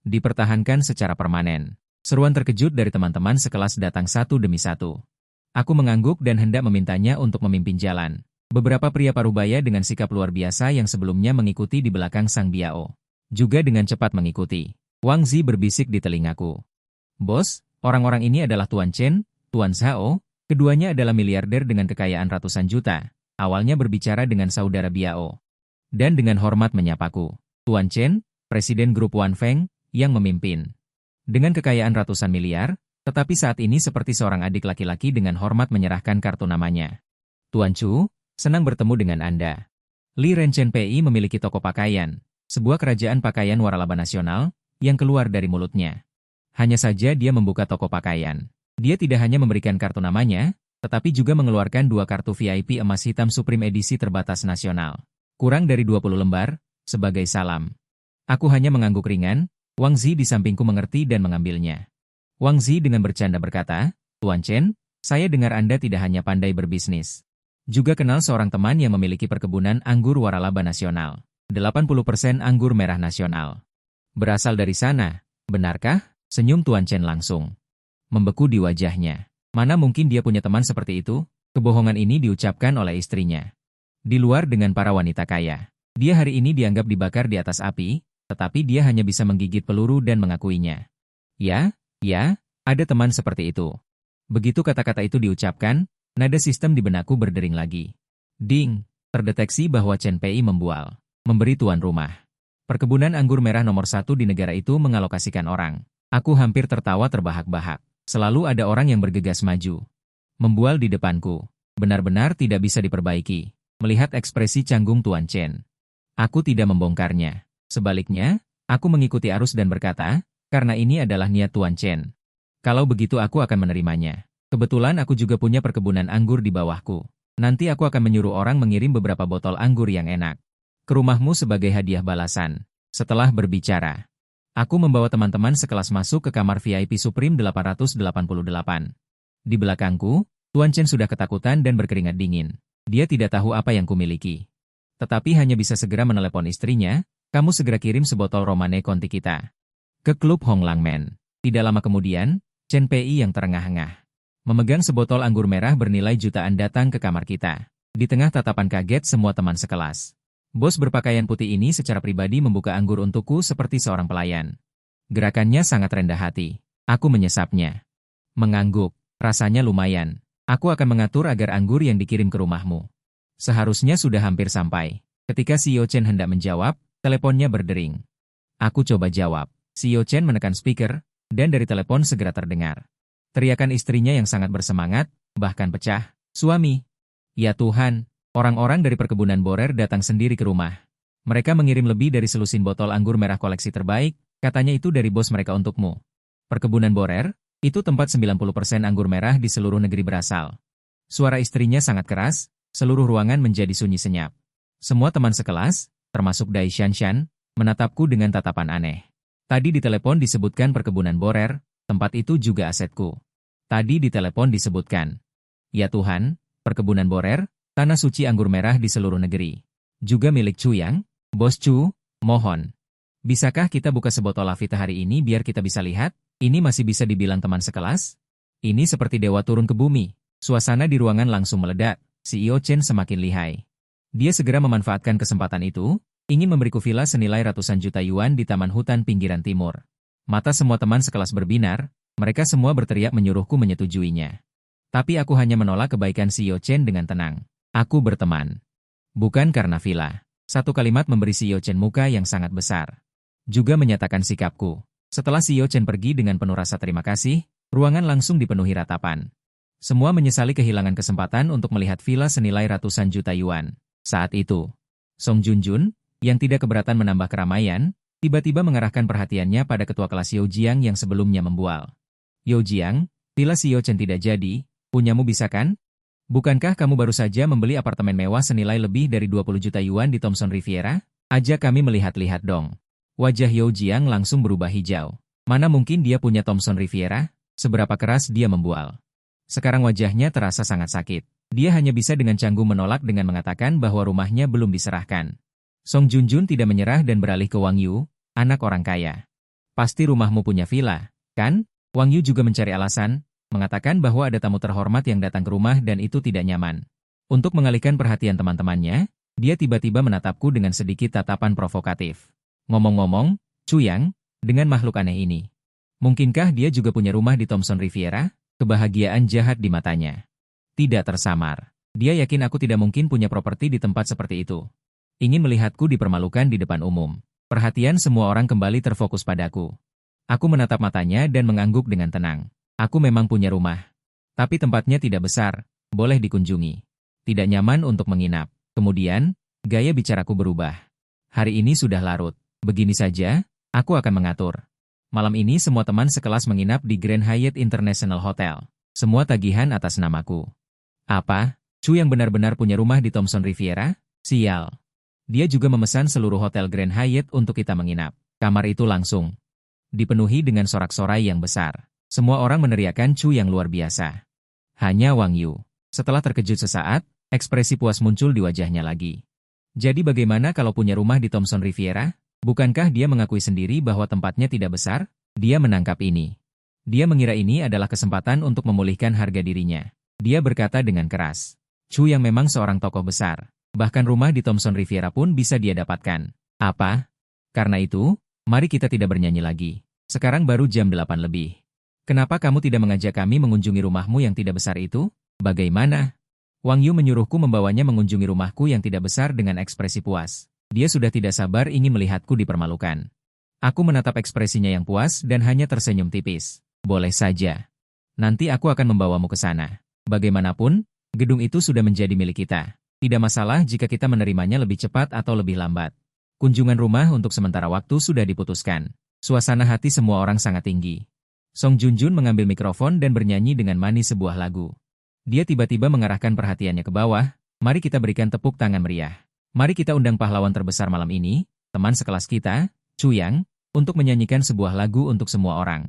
Dipertahankan secara permanen. Seruan terkejut dari teman-teman sekelas datang satu demi satu. Aku mengangguk dan hendak memintanya untuk memimpin jalan. Beberapa pria parubaya dengan sikap luar biasa yang sebelumnya mengikuti di belakang Sang Biao. Juga dengan cepat mengikuti. Wang Zi berbisik di telingaku. Bos, orang-orang ini adalah Tuan Chen, Tuan Zhao, keduanya adalah miliarder dengan kekayaan ratusan juta. Awalnya berbicara dengan saudara Biao. Dan dengan hormat menyapaku. Tuan Chen, Presiden Grup Wan Feng, yang memimpin. Dengan kekayaan ratusan miliar, tetapi saat ini seperti seorang adik laki-laki dengan hormat menyerahkan kartu namanya. Tuan Chu, senang bertemu dengan Anda. Li Renchen Pei memiliki toko pakaian, sebuah kerajaan pakaian waralaba nasional, yang keluar dari mulutnya. Hanya saja dia membuka toko pakaian. Dia tidak hanya memberikan kartu namanya, tetapi juga mengeluarkan 2 kartu VIP emas hitam Supreme edisi terbatas nasional. Kurang dari 20 lembar, sebagai salam. Aku hanya mengangguk ringan, Wang Zi di sampingku mengerti dan mengambilnya. Wang Zi dengan bercanda berkata, Tuan Chen, saya dengar Anda tidak hanya pandai berbisnis. Juga kenal seorang teman yang memiliki perkebunan anggur waralaba nasional. 80% anggur merah nasional. Berasal dari sana, benarkah? Senyum Tuan Chen langsung membeku di wajahnya. Mana mungkin dia punya teman seperti itu? Kebohongan ini diucapkan oleh istrinya. Di luar dengan para wanita kaya. Dia hari ini dianggap dibakar di atas api, tetapi dia hanya bisa menggigit peluru dan mengakuinya. Ya, ada teman seperti itu. Begitu kata-kata itu diucapkan, nada sistem di benakku berdering lagi. Ding, terdeteksi bahwa Chen Pei membual. Memberi tuan rumah. Perkebunan anggur merah nomor 1 di negara itu mengalokasikan orang. Aku hampir tertawa terbahak-bahak. Selalu ada orang yang bergegas maju. Membual di depanku. Benar-benar tidak bisa diperbaiki. Melihat ekspresi canggung Tuan Chen. Aku tidak membongkarnya. Sebaliknya, aku mengikuti arus dan berkata, karena ini adalah niat Tuan Chen. Kalau begitu aku akan menerimanya. Kebetulan aku juga punya perkebunan anggur di bawahku. Nanti aku akan menyuruh orang mengirim beberapa botol anggur yang enak ke rumahmu sebagai hadiah balasan. Setelah berbicara, aku membawa teman-teman sekelas masuk ke kamar VIP Supreme 888. Di belakangku, Tuan Chen sudah ketakutan dan berkeringat dingin. Dia tidak tahu apa yang kumiliki. Tetapi hanya bisa segera menelepon istrinya, kamu segera kirim sebotol Romane Conti kita ke klub Hong Lang Men. Tidak lama kemudian, Chen Pei yang terengah-engah memegang sebotol anggur merah bernilai jutaan datang ke kamar kita. Di tengah tatapan kaget semua teman sekelas. Bos berpakaian putih ini secara pribadi membuka anggur untukku seperti seorang pelayan. Gerakannya sangat rendah hati. Aku menyesapnya. Mengangguk, rasanya lumayan. Aku akan mengatur agar anggur yang dikirim ke rumahmu seharusnya sudah hampir sampai. Ketika CEO Chen hendak menjawab, teleponnya berdering. Aku coba jawab. CEO Chen menekan speaker, dan dari telepon segera terdengar teriakan istrinya yang sangat bersemangat, bahkan pecah. Suami. Ya Tuhan, orang-orang dari perkebunan Borer datang sendiri ke rumah. Mereka mengirim lebih dari selusin botol anggur merah koleksi terbaik, katanya itu dari bos mereka untukmu. Perkebunan Borer, itu tempat 90% anggur merah di seluruh negeri berasal. Suara istrinya sangat keras, seluruh ruangan menjadi sunyi senyap. Semua teman sekelas, termasuk Dai Shanshan, menatapku dengan tatapan aneh. Tadi di telepon disebutkan perkebunan Borer, tempat itu juga asetku. Tadi di telepon disebutkan. Ya Tuhan, perkebunan Borer, tanah suci anggur merah di seluruh negeri. Juga milik Chu Yang, Bos Chu, mohon. Bisakah kita buka sebotol Lavita hari ini biar kita bisa lihat? Ini masih bisa dibilang teman sekelas? Ini seperti dewa turun ke bumi. Suasana di ruangan langsung meledak. CEO Chen semakin lihai. Dia segera memanfaatkan kesempatan itu, ingin memberiku villa senilai ratusan juta yuan di taman hutan pinggiran timur. Mata semua teman sekelas berbinar, mereka semua berteriak menyuruhku menyetujuinya. Tapi aku hanya menolak kebaikan CEO Chen dengan tenang. Aku berteman. Bukan karena villa. Satu kalimat memberi CEO Chen muka yang sangat besar. Juga menyatakan sikapku. Setelah CEO Chen pergi dengan penuh rasa terima kasih, ruangan langsung dipenuhi ratapan. Semua menyesali kehilangan kesempatan untuk melihat villa senilai ratusan juta yuan. Saat itu, Song Junjun, yang tidak keberatan menambah keramaian, tiba-tiba mengarahkan perhatiannya pada ketua kelas Yao Jiang yang sebelumnya membual. Yao Jiang, villa CEO Chen tidak jadi, punyamu bisa kan? Bukankah kamu baru saja membeli apartemen mewah senilai lebih dari 20 juta yuan di Thomson Riviera? Ajak kami melihat-lihat dong. Wajah Yao Jiang langsung berubah hijau. Mana mungkin dia punya Thomson Riviera? Seberapa keras dia membual. Sekarang wajahnya terasa sangat sakit. Dia hanya bisa dengan canggung menolak dengan mengatakan bahwa rumahnya belum diserahkan. Song Junjun tidak menyerah dan beralih ke Wang Yu, anak orang kaya. Pasti rumahmu punya villa, kan? Wang Yu juga mencari alasan, mengatakan bahwa ada tamu terhormat yang datang ke rumah dan itu tidak nyaman. Untuk mengalihkan perhatian teman-temannya, dia tiba-tiba menatapku dengan sedikit tatapan provokatif. Ngomong-ngomong, Chu Yang, dengan makhluk aneh ini, mungkinkah dia juga punya rumah di Thomson Riviera? Kebahagiaan jahat di matanya tidak tersamar. Dia yakin aku tidak mungkin punya properti di tempat seperti itu. Ingin melihatku dipermalukan di depan umum. Perhatian semua orang kembali terfokus padaku. Aku menatap matanya dan mengangguk dengan tenang. Aku memang punya rumah. Tapi tempatnya tidak besar, boleh dikunjungi. Tidak nyaman untuk menginap. Kemudian, gaya bicaraku berubah. Hari ini sudah larut. Begini saja, aku akan mengatur. Malam ini semua teman sekelas menginap di Grand Hyatt International Hotel. Semua tagihan atas namaku. Apa? Chu yang benar-benar punya rumah di Thomson Riviera? Sial. Dia juga memesan seluruh hotel Grand Hyatt untuk kita menginap. Kamar itu langsung dipenuhi dengan sorak-sorai yang besar. Semua orang meneriakan Chu yang luar biasa. Hanya Wang Yu. Setelah terkejut sesaat, ekspresi puas muncul di wajahnya lagi. Jadi bagaimana kalau punya rumah di Thomson Riviera? Bukankah dia mengakui sendiri bahwa tempatnya tidak besar? Dia menangkap ini. Dia mengira ini adalah kesempatan untuk memulihkan harga dirinya. Dia berkata dengan keras. Chu yang memang seorang tokoh besar. Bahkan rumah di Thomson Riviera pun bisa dia dapatkan. Apa? Karena itu, mari kita tidak bernyanyi lagi. Sekarang baru jam 8 lebih. Kenapa kamu tidak mengajak kami mengunjungi rumahmu yang tidak besar itu? Bagaimana? Wang Yu menyuruhku membawanya mengunjungi rumahku yang tidak besar dengan ekspresi puas. Dia sudah tidak sabar ingin melihatku dipermalukan. Aku menatap ekspresinya yang puas dan hanya tersenyum tipis. Boleh saja. Nanti aku akan membawamu ke sana. Bagaimanapun, gedung itu sudah menjadi milik kita. Tidak masalah jika kita menerimanya lebih cepat atau lebih lambat. Kunjungan rumah untuk sementara waktu sudah diputuskan. Suasana hati semua orang sangat tinggi. Song Junjun mengambil mikrofon dan bernyanyi dengan manis sebuah lagu. Dia tiba-tiba mengarahkan perhatiannya ke bawah. Mari kita berikan tepuk tangan meriah. Mari kita undang pahlawan terbesar malam ini, teman sekelas kita, Chu Yang, untuk menyanyikan sebuah lagu untuk semua orang.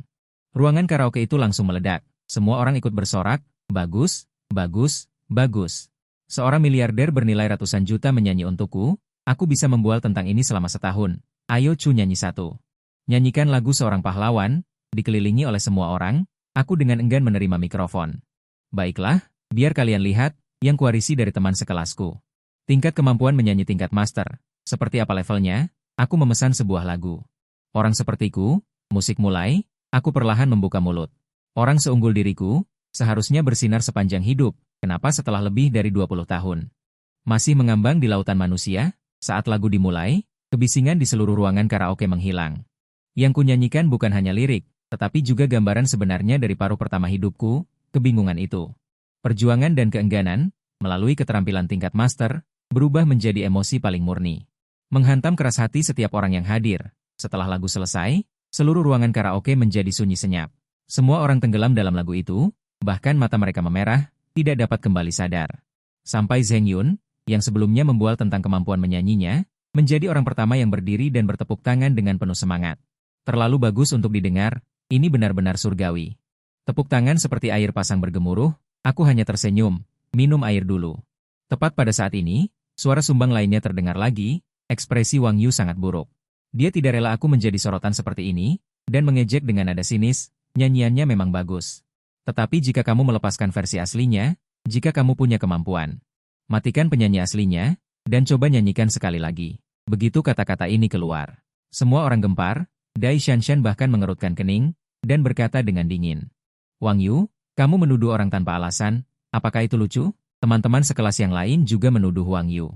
Ruangan karaoke itu langsung meledak. Semua orang ikut bersorak, bagus, bagus, bagus. Seorang miliarder bernilai ratusan juta menyanyi untukku, aku bisa membual tentang ini selama setahun. Ayo Chu nyanyi satu. Nyanyikan lagu seorang pahlawan, dikelilingi oleh semua orang, aku dengan enggan menerima mikrofon. Baiklah, biar kalian lihat, yang kuarisi dari teman sekelasku. Tingkat kemampuan menyanyi tingkat master. Seperti apa levelnya? Aku memesan sebuah lagu. Orang sepertiku, musik mulai, aku perlahan membuka mulut. Orang seunggul diriku, seharusnya bersinar sepanjang hidup, kenapa setelah lebih dari 20 tahun? Masih mengambang di lautan manusia, saat lagu dimulai, kebisingan di seluruh ruangan karaoke menghilang. Yang kunyanyikan bukan hanya lirik, tetapi juga gambaran sebenarnya dari paruh pertama hidupku, kebingungan itu. Perjuangan dan keengganan, melalui keterampilan tingkat master, berubah menjadi emosi paling murni. Menghantam keras hati setiap orang yang hadir. Setelah lagu selesai, seluruh ruangan karaoke menjadi sunyi senyap. Semua orang tenggelam dalam lagu itu, bahkan mata mereka memerah, tidak dapat kembali sadar. Sampai Zheng Yun, yang sebelumnya membual tentang kemampuan menyanyinya, menjadi orang pertama yang berdiri dan bertepuk tangan dengan penuh semangat. Terlalu bagus untuk didengar, ini benar-benar surgawi. Tepuk tangan seperti air pasang bergemuruh, aku hanya tersenyum, minum air dulu. Tepat pada saat ini, suara sumbang lainnya terdengar lagi, ekspresi Wang Yu sangat buruk. Dia tidak rela aku menjadi sorotan seperti ini, dan mengejek dengan nada sinis, nyanyiannya memang bagus. Tetapi jika kamu melepaskan versi aslinya, jika kamu punya kemampuan, matikan penyanyi aslinya, dan coba nyanyikan sekali lagi. Begitu kata-kata ini keluar. Semua orang gempar, Dai Shanshan bahkan mengerutkan kening, dan berkata dengan dingin. Wang Yu, kamu menuduh orang tanpa alasan, apakah itu lucu? Teman-teman sekelas yang lain juga menuduh Wang Yu.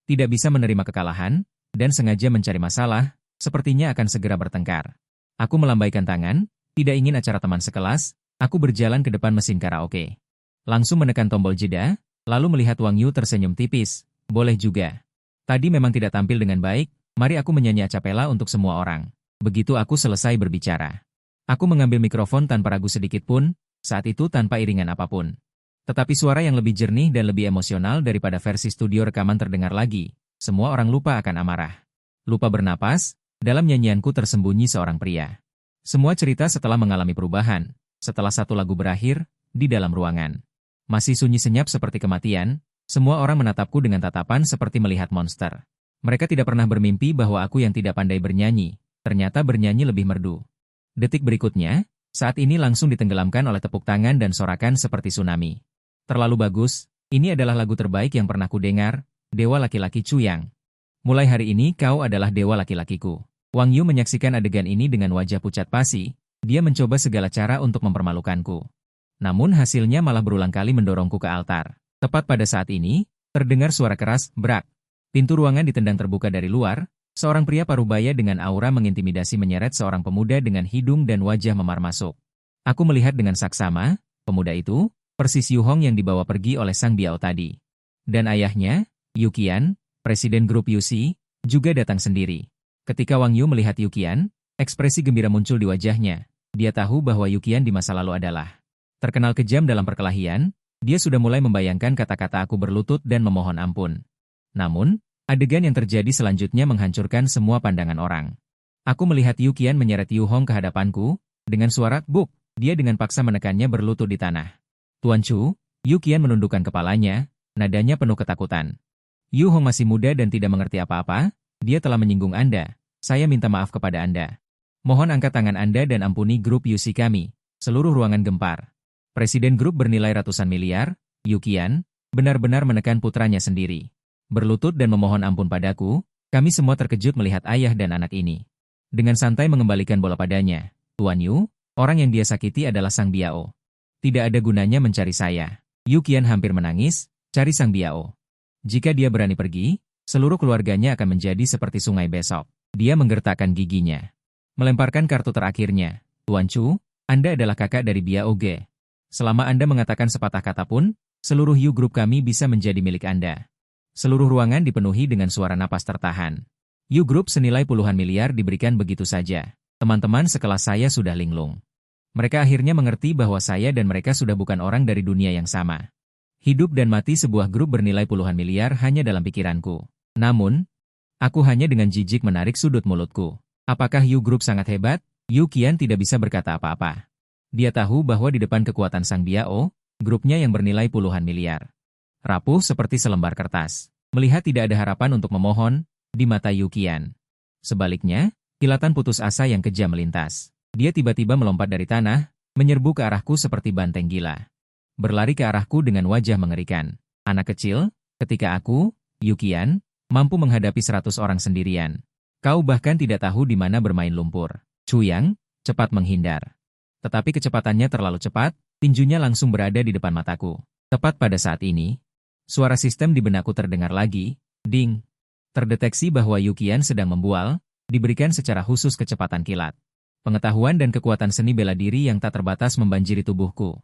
Tidak bisa menerima kekalahan, dan sengaja mencari masalah, sepertinya akan segera bertengkar. Aku melambaikan tangan, tidak ingin acara teman sekelas, aku berjalan ke depan mesin karaoke. Langsung menekan tombol jeda, lalu melihat Wang Yu tersenyum tipis, boleh juga. Tadi memang tidak tampil dengan baik, mari aku menyanyi acapella untuk semua orang. Begitu aku selesai berbicara. Aku mengambil mikrofon tanpa ragu sedikit pun, saat itu tanpa iringan apapun. Tetapi suara yang lebih jernih dan lebih emosional daripada versi studio rekaman terdengar lagi. Semua orang lupa akan amarah. Lupa bernapas, dalam nyanyianku tersembunyi seorang pria. Semua cerita setelah mengalami perubahan. Setelah satu lagu berakhir, di dalam ruangan. Masih sunyi senyap seperti kematian, semua orang menatapku dengan tatapan seperti melihat monster. Mereka tidak pernah bermimpi bahwa aku yang tidak pandai bernyanyi, ternyata bernyanyi lebih merdu. Detik berikutnya, saat ini langsung ditenggelamkan oleh tepuk tangan dan sorakan seperti tsunami. Terlalu bagus, ini adalah lagu terbaik yang pernah kudengar, Dewa Laki-Laki Chu Yang. Mulai hari ini kau adalah dewa laki-lakiku. Wang Yu menyaksikan adegan ini dengan wajah pucat pasi, dia mencoba segala cara untuk mempermalukanku. Namun hasilnya malah berulang kali mendorongku ke altar. Tepat pada saat ini, terdengar suara keras, brak. Pintu ruangan ditendang terbuka dari luar, seorang pria parubaya dengan aura mengintimidasi menyeret seorang pemuda dengan hidung dan wajah memar masuk. Aku melihat dengan saksama, pemuda itu, persis Yu Hong yang dibawa pergi oleh Sang Biao tadi. Dan ayahnya, Yu Qian, presiden grup UC, juga datang sendiri. Ketika Wang Yu melihat Yu Qian, ekspresi gembira muncul di wajahnya. Dia tahu bahwa Yu Qian di masa lalu adalah terkenal kejam dalam perkelahian, dia sudah mulai membayangkan kata-kata aku berlutut dan memohon ampun. Namun, adegan yang terjadi selanjutnya menghancurkan semua pandangan orang. Aku melihat Yu Qian menyeret Yu Hong ke hadapanku, dengan suara buk, dia dengan paksa menekannya berlutut di tanah. Tuan Chu, Yu Qian menundukkan kepalanya, nadanya penuh ketakutan. Yu Hong masih muda dan tidak mengerti apa-apa, dia telah menyinggung Anda, saya minta maaf kepada Anda. Mohon angkat tangan Anda dan ampuni grup UC kami, seluruh ruangan gempar. Presiden grup bernilai ratusan miliar, Yu Qian, benar-benar menekan putranya sendiri. Berlutut dan memohon ampun padaku, kami semua terkejut melihat ayah dan anak ini. Dengan santai mengembalikan bola padanya, Tuan Yu, orang yang dia sakiti adalah Sang Biao. Tidak ada gunanya mencari saya. Yu Qian hampir menangis, cari Sang Biao. Jika dia berani pergi, seluruh keluarganya akan menjadi seperti sungai besok. Dia menggertakkan giginya. Melemparkan kartu terakhirnya. Tuan Chu, Anda adalah kakak dari Biao Ge. Selama Anda mengatakan sepatah kata pun, seluruh Yu grup kami bisa menjadi milik Anda. Seluruh ruangan dipenuhi dengan suara napas tertahan. Yu Group senilai puluhan miliar diberikan begitu saja. Teman-teman sekelas saya sudah linglung. Mereka akhirnya mengerti bahwa saya dan mereka sudah bukan orang dari dunia yang sama. Hidup dan mati sebuah grup bernilai puluhan miliar hanya dalam pikiranku. Namun, aku hanya dengan jijik menarik sudut mulutku. Apakah Yu Group sangat hebat? Yu Qian tidak bisa berkata apa-apa. Dia tahu bahwa di depan kekuatan Sang Biao, grupnya yang bernilai puluhan miliar rapuh seperti selembar kertas. Melihat tidak ada harapan untuk memohon, di mata Yu Qian. Sebaliknya, kilatan putus asa yang kejam melintas. Dia tiba-tiba melompat dari tanah, menyerbu ke arahku seperti banteng gila. Berlari ke arahku dengan wajah mengerikan. Anak kecil, ketika aku, Yu Qian, mampu menghadapi 100 orang sendirian. Kau bahkan tidak tahu di mana bermain lumpur. Cuyang, cepat menghindar. Tetapi kecepatannya terlalu cepat, tinjunya langsung berada di depan mataku. Tepat pada saat ini, suara sistem di benakku terdengar lagi, ding. Terdeteksi bahwa Yu Qian sedang membual, diberikan secara khusus kecepatan kilat. Pengetahuan dan kekuatan seni bela diri yang tak terbatas membanjiri tubuhku.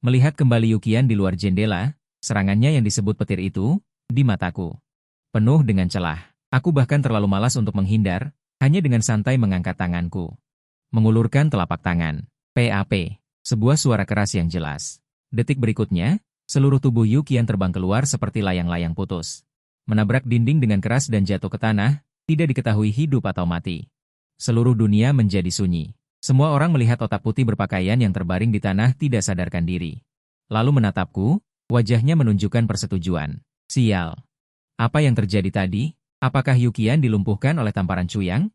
Melihat kembali Yu Qian di luar jendela, serangannya yang disebut petir itu, di mataku. Penuh dengan celah. Aku bahkan terlalu malas untuk menghindar, hanya dengan santai mengangkat tanganku. Mengulurkan telapak tangan. PAP. Sebuah suara keras yang jelas. Detik berikutnya, seluruh tubuh Yu Qian terbang keluar seperti layang-layang putus. Menabrak dinding dengan keras dan jatuh ke tanah, tidak diketahui hidup atau mati. Seluruh dunia menjadi sunyi. Semua orang melihat otak putih berpakaian yang terbaring di tanah tidak sadarkan diri. Lalu menatapku, wajahnya menunjukkan persetujuan. Sial. Apa yang terjadi tadi? Apakah Yu Qian dilumpuhkan oleh tamparan Cuyang?